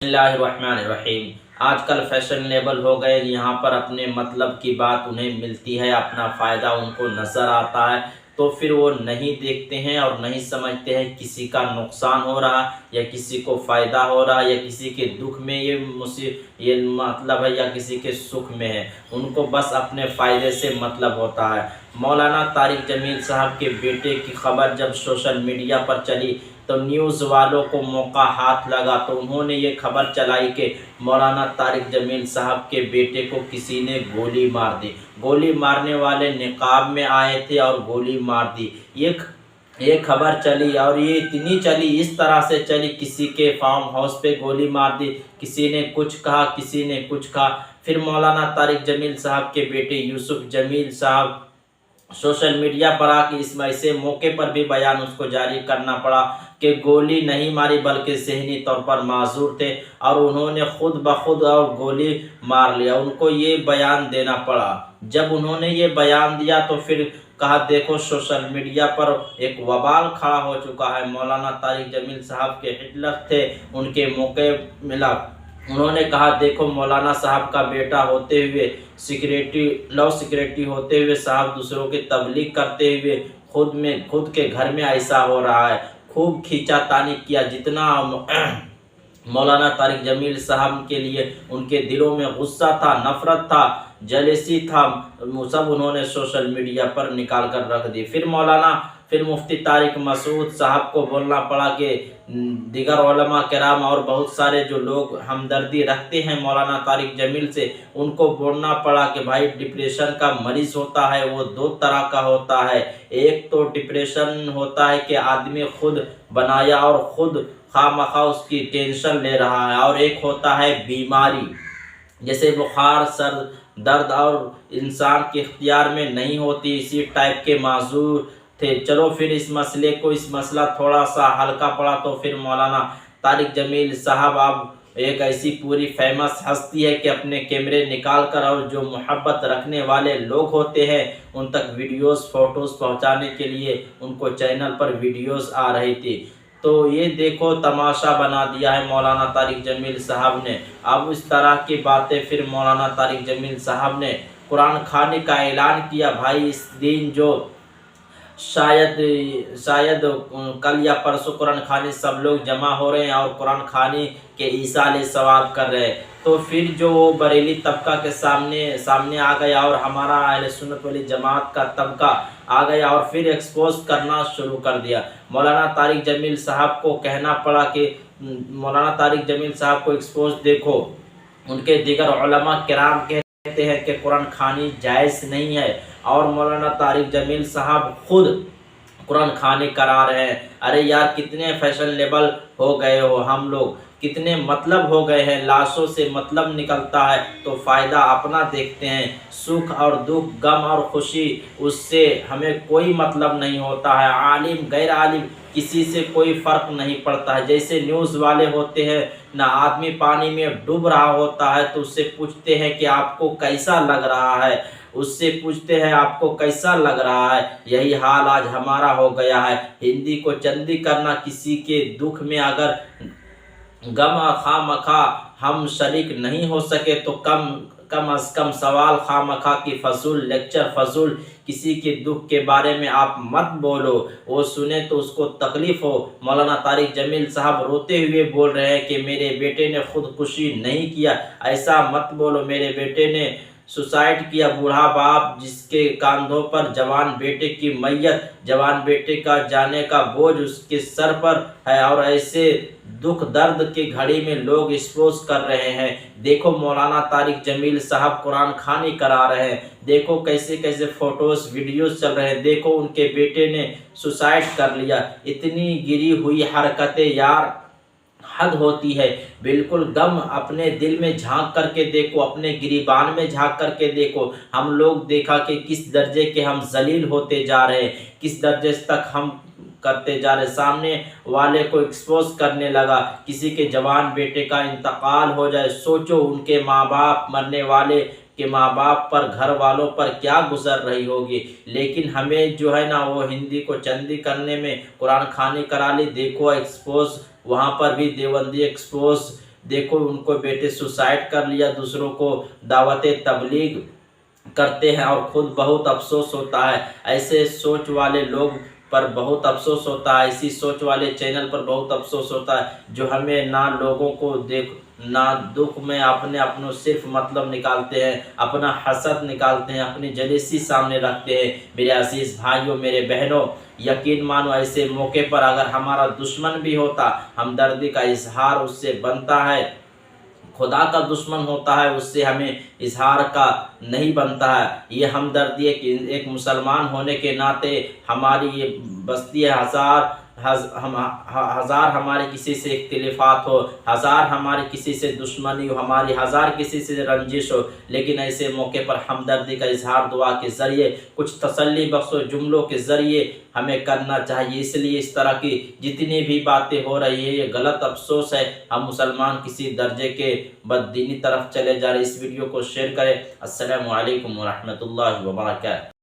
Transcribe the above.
बिस्मिल्लाहिर्रहमानिर्रहीम। आजकल फैशनेबल हो गए, यहाँ पर अपने मतलब की बात उन्हें मिलती है, अपना फ़ायदा उनको नज़र आता है, तो फिर वो नहीं देखते हैं और नहीं समझते हैं किसी का नुकसान हो रहा या किसी को फ़ायदा हो रहा या किसी के दुख में ये मतलब है या किसी के सुख में है। उनको बस अपने फ़ायदे से मतलब होता है। मौलाना तारिक जमील साहब के बेटे की खबर जब सोशल मीडिया पर चली तो न्यूज़ वालों को मौका हाथ लगा, तो उन्होंने ये खबर चलाई कि मौलाना तारिक जमील साहब के बेटे को किसी ने गोली मार दी। गोली मारने वाले निकाब में आए थे और गोली मार दी। ये खबर चली और ये इतनी चली, इस तरह से चली, किसी के फार्म हाउस पे गोली मार दी, किसी ने कुछ कहा, किसी ने कुछ कहा। फिर मौलाना तारिक जमील साहब के बेटे यूसुफ जमील साहब सोशल मीडिया पर आके इस ऐसे मौके पर भी बयान उसको जारी करना पड़ा कि गोली नहीं मारी बल्कि ज़हनी तौर पर माजूर थे और उन्होंने खुद ब खुद और गोली मार लिया। उनको ये बयान देना पड़ा। जब उन्होंने ये बयान दिया तो फिर कहा देखो सोशल मीडिया पर एक वबाल खड़ा हो चुका है। मौलाना तारिक जमील साहब के हिटलर थे, उनके मौके मिला। उन्होंने कहा देखो मौलाना साहब का बेटा होते हुए लव सिक्योरिटी होते हुए साहब दूसरों की तबलीग करते हुए खुद के घर में ऐसा हो रहा है। खूब खींचातानी किया। जितना मौलाना तारिक जमील साहब के लिए उनके दिलों में गुस्सा था, नफरत था, जलेसी था, सब उन्होंने सोशल मीडिया पर निकाल कर रख दी। फिर मुफ्ती तारिक मसूद साहब को बोलना पड़ा कि दिगर उलमा किराम और बहुत सारे जो लोग हमदर्दी रखते हैं मौलाना तारिक जमील से, उनको बोलना पड़ा कि भाई डिप्रेशन का मरीज़ होता है वो दो तरह का होता है। एक तो डिप्रेशन होता है कि आदमी खुद बनाया और खुद खामखा उसकी टेंशन ले रहा है, और एक होता है बीमारी जैसे बुखार, सर दर्द और इंसान के इख्तियार में नहीं होती, इसी टाइप के माजूर थे। चलो फिर इस मसला थोड़ा सा हल्का पड़ा तो फिर मौलाना तारिक जमील साहब अब एक ऐसी पूरी फेमस हस्ती है कि अपने कैमरे निकाल कर और जो मोहब्बत रखने वाले लोग होते हैं उन तक वीडियोस फ़ोटोज़ पहुंचाने के लिए उनको चैनल पर वीडियोस आ रही थी। तो ये देखो तमाशा बना दिया है मौलाना तारिक जमील साहब ने। अब इस तरह की बातें फिर मौलाना तारिक जमील साहब ने कुरान खानी का ऐलान किया। भाई इस दिन जो शायद कल या परसों कुरान खानी सब लोग जमा हो रहे हैं और कुरान खानी के ईसाले सवाब कर रहे हैं, तो फिर जो वो बरेली तबका के सामने आ गया और हमारा अहले सुन्नत वाली जमात का तबका आ गया और फिर एक्सपोज करना शुरू कर दिया। मौलाना तारिक जमील साहब को कहना पड़ा कि मौलाना तारिक जमील साहब को एक्सपोज देखो। उनके दीगर उलमा किराम कहते हैं कि कुरान खानी जायज़ नहीं है और मौलाना तारिक जमील साहब खुद कुरान खानी करा रहे हैं। अरे यार कितने फैशनेबल हो गए हो हम लोग, कितने मतलब हो गए हैं। लाशों से मतलब निकलता है तो फ़ायदा अपना देखते हैं। सुख और दुख, गम और खुशी, उससे हमें कोई मतलब नहीं होता है। आलिम गैर आलिम किसी से कोई फ़र्क नहीं पड़ता है। जैसे न्यूज़ वाले होते हैं ना, आदमी पानी में डूब रहा होता है तो उससे पूछते हैं कि आपको कैसा लग रहा है, उससे पूछते हैं आपको कैसा लग रहा है। यही हाल आज हमारा हो गया है। हिंदी को चंदी करना, किसी के दुख में अगर गम खामखा हम शरीक नहीं हो सके तो कम अज़ कम सवाल खामखा की फजूल लेक्चर, फजूल किसी के दुख के बारे में आप मत बोलो, वो सुने तो उसको तकलीफ़ हो। मौलाना तारिक जमील साहब रोते हुए बोल रहे हैं कि मेरे बेटे ने खुदकुशी नहीं किया, ऐसा मत बोलो। मेरे बेटे ने सुसाइड किया। बूढ़ा बाप जिसके कंधों पर जवान बेटे की मैयत, जवान बेटे का जाने का बोझ उसके सर पर है, और ऐसे दुख दर्द की घड़ी में लोग एक्सपोज कर रहे हैं। देखो मौलाना तारिक जमील साहब कुरान खानी करा रहे हैं, देखो कैसे कैसे फ़ोटोज़ वीडियोस चल रहे हैं। देखो उनके बेटे ने सुसाइड कर लिया। इतनी गिरी हुई हरकतें यार, हद होती है। बिल्कुल गम अपने दिल में झांक करके देखो, अपने गिरीबान में झांक करके देखो। हम लोग देखा कि किस दर्जे के हम जलील होते जा रहे हैं, किस दर्जे तक हम करते जा रहे। सामने वाले को एक्सपोज करने लगा, किसी के जवान बेटे का इंतकाल हो जाए, सोचो उनके माँ बाप, मरने वाले के माँ बाप पर, घर वालों पर क्या गुजर रही होगी। लेकिन हमें जो है ना वो हिंदी को चंदी करने में कुरान खानी करा ली। देखो एक्सपोज, वहाँ पर भी देवबंदी एक्सपोज देखो उनको बेटे सुसाइड कर लिया, दूसरों को दावत तबलीग करते हैं और खुद बहुत अफसोस होता है। ऐसे सोच वाले लोग पर बहुत अफसोस होता है, इसी सोच वाले चैनल पर बहुत अफसोस होता है जो हमें ना लोगों को देख ना दुख में अपने अपनों सिर्फ मतलब निकालते हैं, अपना हसद निकालते हैं, अपनी जलीसी सामने रखते हैं। मेरे अजीज भाइयों, मेरे बहनों, यकीन मानो ऐसे मौके पर अगर हमारा दुश्मन भी होता, हमदर्दी का इजहार उससे बनता है। खुदा का दुश्मन होता है, उससे हमें इजहार का नहीं बनता है। ये हमदर्दी एक मुसलमान होने के नाते हमारी ये बस्ती है। हजार हमारे किसी से इख्तिलाफात हो, हजार हमारी किसी से दुश्मनी हो, हमारी हजार किसी से रंजिश हो, लेकिन ऐसे मौके पर हमदर्दी का इजहार दुआ के ज़रिए, कुछ तसल्ली बख्शो जुमलों के ज़रिए हमें करना चाहिए। इसलिए इस तरह की जितनी भी बातें हो रही है ये गलत, अफसोस है हम मुसलमान किसी दर्जे के बददीनी तरफ चले जा रहे। इस वीडियो को शेयर करें। अस्सलामु अलैकुम व रहमतुल्लाहि व बरकातहू।